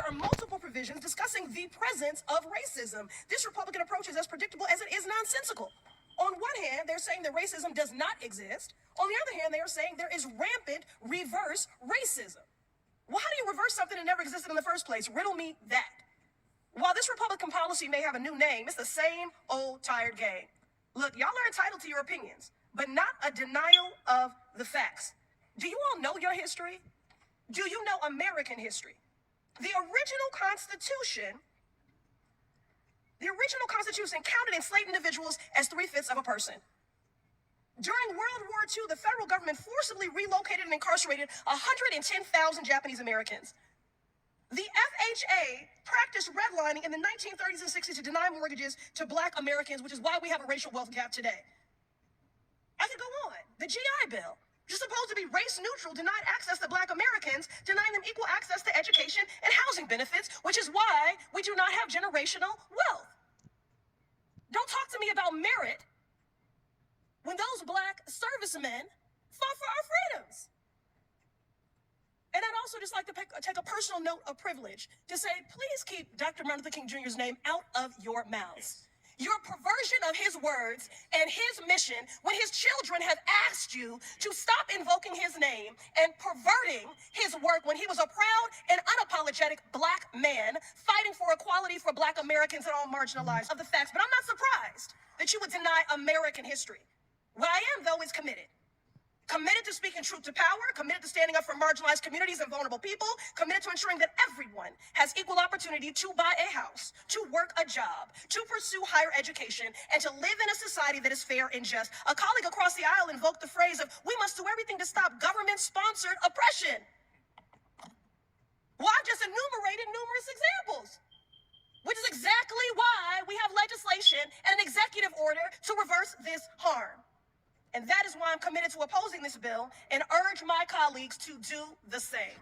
are multiple provisions discussing the presence of racism. This Republican approach is as predictable as it is nonsensical. On one hand, they're saying that racism does not exist. On the other hand, they are saying there is rampant reverse racism. Well, how do you reverse something that never existed in the first place? Riddle me that. While this Republican policy may have a new name, it's the same old tired game. Look, y'all are entitled to your opinions, but not a denial of the facts. Do you all know your history? Do you know American history? The original Constitution counted enslaved individuals as 3/5 of a person. During World War II, the federal government forcibly relocated and incarcerated 110,000 Japanese Americans. The FHA practiced redlining in the 1930s and 60s to deny mortgages to Black Americans, which is why we have a racial wealth gap today. I could go on. The GI Bill, which is supposed to be race neutral, denied access to Black Americans, denying them equal access to education and housing benefits, which is why we do not have generational wealth. Don't talk to me about merit when those Black servicemen fought for our freedoms. And I'd also just like to take a personal note of privilege to say, please keep Dr. Martin Luther King Jr.'s name out of your mouths. Your perversion of his words and his mission when his children have asked you to stop invoking his name and perverting his work when he was a proud and unapologetic Black man fighting for equality for Black Americans and all marginalized of the facts. But I'm not surprised that you would deny American history. What I am, though, is committed. Committed to speaking truth to power, committed to standing up for marginalized communities and vulnerable people, committed to ensuring that everyone has equal opportunity to buy a house, to work a job, to pursue higher education, and to live in a society that is fair and just. A colleague across the aisle invoked the phrase of, we must do everything to stop government-sponsored oppression. Well, I've just enumerated numerous examples, which is exactly why we have legislation and an executive order to reverse this harm. And that is why I'm committed to opposing this bill and urge my colleagues to do the same.